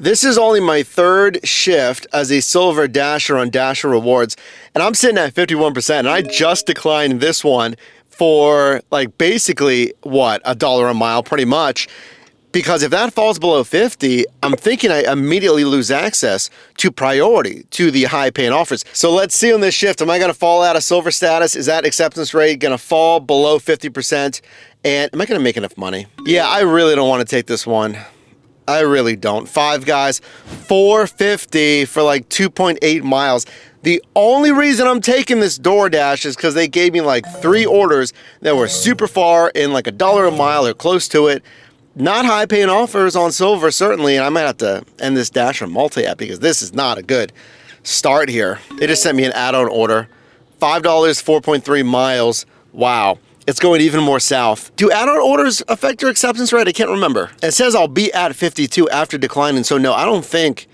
This is only my third shift as a Silver Dasher on Dasher Rewards, and I'm sitting at 51%, and I just declined this one for like basically, what, $1 a mile pretty much, because if that falls below 50, I'm thinking I immediately lose access to priority to the high paying offers. So let's see on this shift, am I gonna fall out of Silver status? Is that acceptance rate gonna fall below 50%? And am I gonna make enough money? Yeah, I really don't wanna take this one. I really don't. Five Guys, $4.50 for like 2.8 miles. The only reason I'm taking this DoorDash is because they gave me like 3 orders that were super far in like $1 a mile or close to it. Not high paying offers on Silver, certainly, and I might have to end this Dasher multi-app because this is not a good start here. They just sent me an add-on order. $5, 4.3 miles. Wow. It's going even more south. Do add-on orders affect your acceptance rate? I can't remember. It says I'll be at 52 after declining, so no, I don't think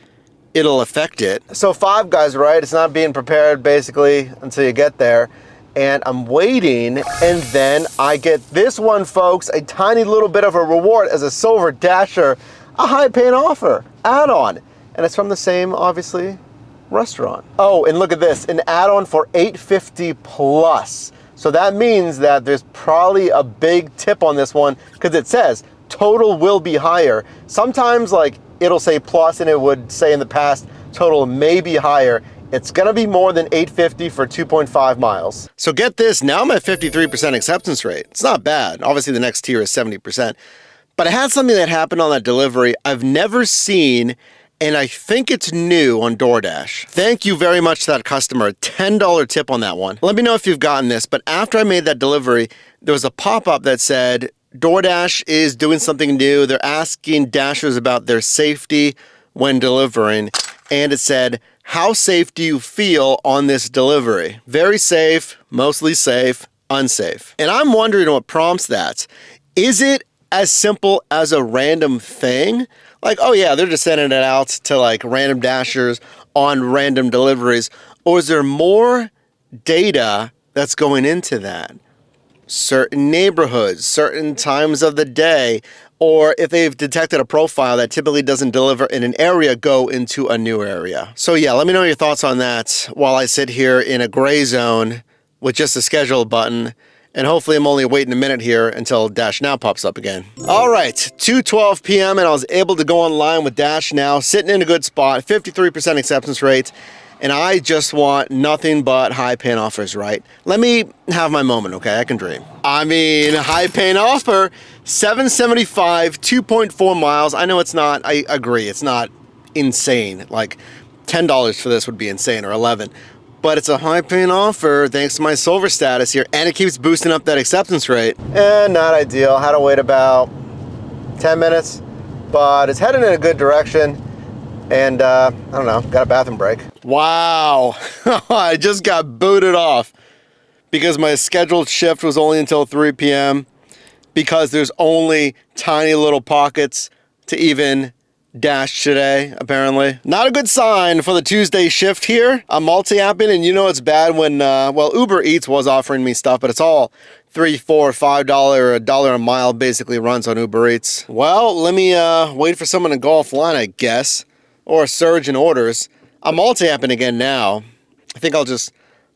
it'll affect it. So Five Guys, right? It's not being prepared basically until you get there. And I'm waiting, and then I get this one, folks, a tiny little bit of a reward as a Silver Dasher, a high paying offer, add-on. And it's from the same, obviously, restaurant. Oh, and look at this, an add-on for $8.50 plus. So that means that there's probably a big tip on this one because it says total will be higher. Sometimes like it'll say plus and it would say in the past total may be higher. It's gonna be more than $8.50 for 2.5 miles. So get this, now I'm at 53% acceptance rate. It's not bad. Obviously the next tier is 70%. But I had something that happened on that delivery I've never seen, and I think it's new on DoorDash. Thank you very much to that customer. $10 tip on that one. Let me know if you've gotten this, but after I made that delivery, there was a pop-up that said, DoorDash is doing something new. They're asking Dashers about their safety when delivering. And it said, how safe do you feel on this delivery? Very safe, mostly safe, unsafe. And I'm wondering what prompts that. Is it as simple as a random thing? Like, oh yeah, they're just sending it out to like random Dashers on random deliveries. Or is there more data that's going into that? Certain neighborhoods, certain times of the day, or if they've detected a profile that typically doesn't deliver in an area, go into a new area. So yeah, let me know your thoughts on that while I sit here in a gray zone with just a schedule button. And hopefully I'm only waiting a minute here until Dash Now pops up again. All right, 2:12 p.m. and I was able to go online with Dash Now, sitting in a good spot, 53% acceptance rate. And I just want nothing but high paying offers, right? Let me have my moment, okay? I can dream. I mean, high paying offer, $7.75, 2.4 miles. I know it's not, I agree, it's not insane. Like $10 for this would be insane, or 11. But it's a high paying offer thanks to my Silver status here, and it keeps boosting up that acceptance rate. Not ideal. Had to wait about 10 minutes, but it's heading in a good direction. And I don't know, got a bathroom break. Wow, I just got booted off because my scheduled shift was only until 3 p.m. because there's only tiny little pockets to even dash today, apparently. Not a good sign for the Tuesday shift here. I'm multi-apping, and you know it's bad when, well, Uber Eats was offering me stuff, but it's all $3, $4, $5, or $1 a mile basically runs on Uber Eats. Well, let me wait for someone to go offline, I guess, or a surge in orders. I'm multi-apping again now. I think I'll just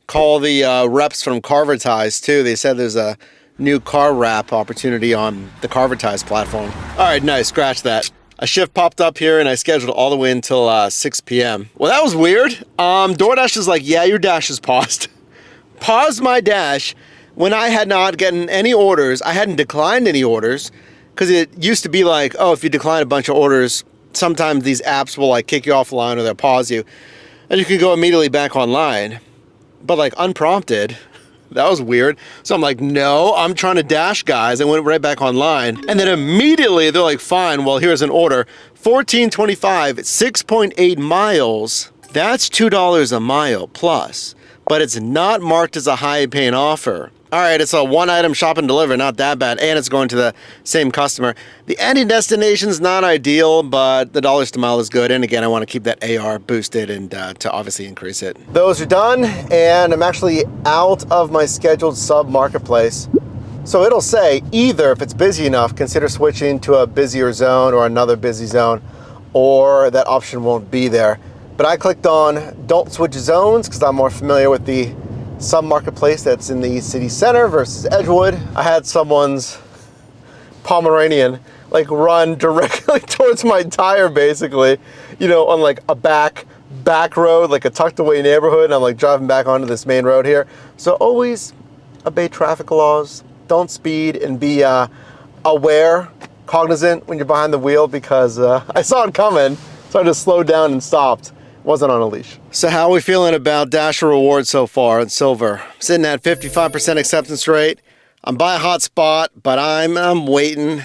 call the reps from Carvertise too. They said there's a new car wrap opportunity on the Carvertise platform. All right, nice, scratch that. A shift popped up here and I scheduled all the way until 6 p.m. Well, that was weird. DoorDash is like, yeah, your dash is paused. Paused my dash when I had not gotten any orders. I hadn't declined any orders because it used to be like, oh, if you decline a bunch of orders, sometimes these apps will like kick you offline or they'll pause you and you can go immediately back online. But like unprompted, that was weird. So I'm like, no, I'm trying to dash, guys. I went right back online. And then immediately they're like, fine, well, here's an order. $14.25, 6.8 miles. That's $2 a mile plus, but it's not marked as a high paying offer. All right, it's a one item shop and deliver, not that bad, and it's going to the same customer. The ending destination's not ideal, but the dollars to mile is good. And again, I want to keep that AR boosted and to obviously increase it. Those are done, and I'm actually out of my scheduled sub marketplace. So it'll say either if it's busy enough, consider switching to a busier zone or another busy zone, or that option won't be there. But I clicked on don't switch zones because I'm more familiar with the Submarket place that's in the city center versus Edgewood. I had someone's Pomeranian like run directly towards my tire, basically, you know, on like a back road, like a tucked away neighborhood, and I'm like driving back onto this main road here. So always obey traffic laws, don't speed, and be aware, cognizant when you're behind the wheel, because I saw it coming, so I just slowed down and stopped. Wasn't on a leash. So how are we feeling about Dasher rewards so far in Silver? Sitting at 55% acceptance rate. I'm by a hot spot, but I'm waiting.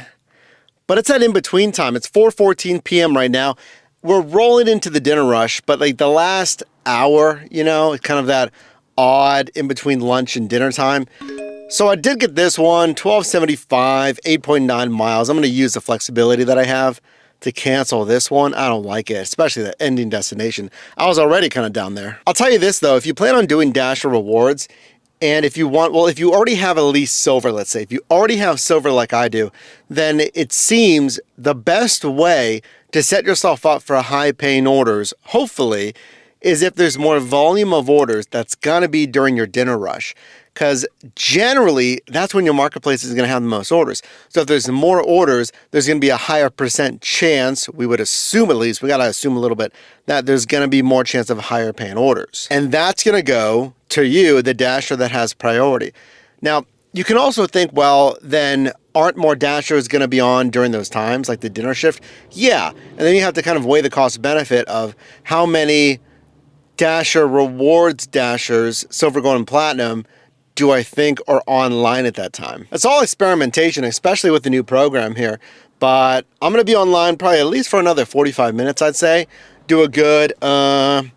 But it's at in-between time. It's 4:14 p.m. right now. We're rolling into the dinner rush, but like the last hour, you know, it's kind of that odd in-between lunch and dinner time. So I did get this one, 1275, 8.9 miles. I'm going to use the flexibility that I have to cancel this one. I don't like it, especially the ending destination. I was already kind of down there. I'll tell you this though, if you plan on doing Dasher rewards, and if you want, well, if you already have at least silver, let's say, if you already have silver like I do, then it seems the best way to set yourself up for high paying orders, hopefully, is if there's more volume of orders that's gonna be during your dinner rush. Because generally, that's when your marketplace is going to have the most orders. So if there's more orders, there's going to be a higher percent chance, we would assume at least, we got to assume a little bit, that there's going to be more chance of higher paying orders. And that's going to go to you, the Dasher that has priority. Now, you can also think, well, then aren't more Dashers going to be on during those times, like the dinner shift? Yeah. And then you have to kind of weigh the cost benefit of how many Dasher rewards Dashers, Silver, Gold, and Platinum, do I think are online at that time. It's all experimentation, especially with the new program here. But I'm going to be online probably at least for another 45 minutes, I'd say. Do a good 4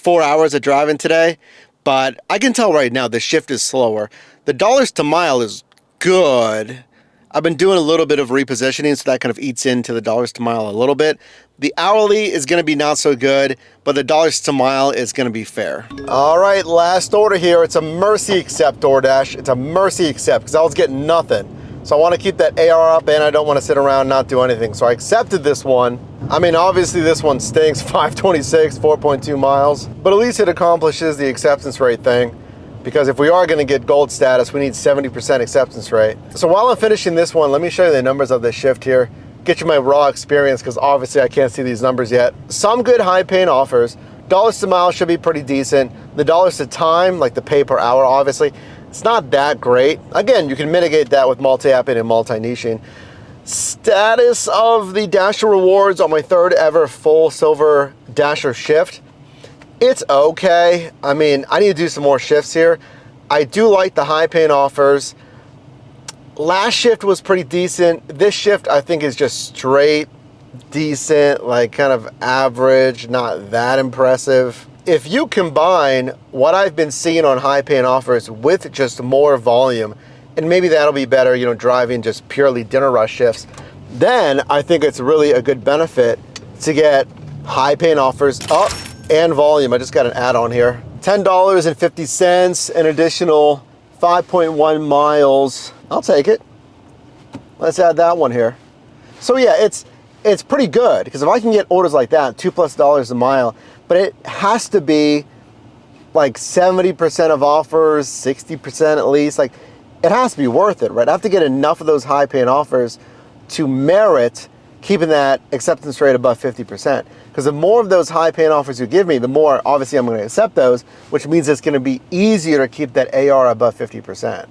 hours of driving today. But I can tell right now the shift is slower. The dollars to mile is good. I've been doing a little bit of repositioning, so that kind of eats into the dollars to mile a little bit. The hourly is going to be not so good, but the dollars to mile is going to be fair. All right, last order here. It's a mercy accept, DoorDash. It's a mercy accept because I was getting nothing. So I want to keep that AR up and I don't want to sit around and not do anything. So I accepted this one. I mean, obviously this one stinks, 526, 4.2 miles, but at least it accomplishes the acceptance rate thing. Because if we are going to get gold status, we need 70% acceptance rate. So while I'm finishing this one, let me show you the numbers of this shift here. Get you my raw experience, because obviously I can't see these numbers yet. Some good high paying offers. Dollars to mile should be pretty decent. The dollars to time, like the pay per hour, obviously, it's not that great. Again, you can mitigate that with multi-apping and multi-niching. Status of the Dasher rewards on my third ever full Silver Dasher shift. It's okay. I mean, I need to do some more shifts here. I do like the high paying offers. Last shift was pretty decent. This shift I think is just straight decent, like kind of average, not that impressive. If you combine what I've been seeing on high paying offers with just more volume, and maybe that'll be better, you know, driving just purely dinner rush shifts, then I think it's really a good benefit to get high paying offers up and volume. I just got an add-on here. $10.50, an additional 5.1 miles. I'll take it. Let's add that one here. So yeah, it's pretty good, because if I can get orders like that, $2+ a mile, but it has to be like 70% of offers, 60% at least. Like, it has to be worth it, right? I have to get enough of those high paying offers to merit keeping that acceptance rate above 50%. Because the more of those high paying offers you give me, the more obviously I'm going to accept those, which means it's going to be easier to keep that AR above 50%.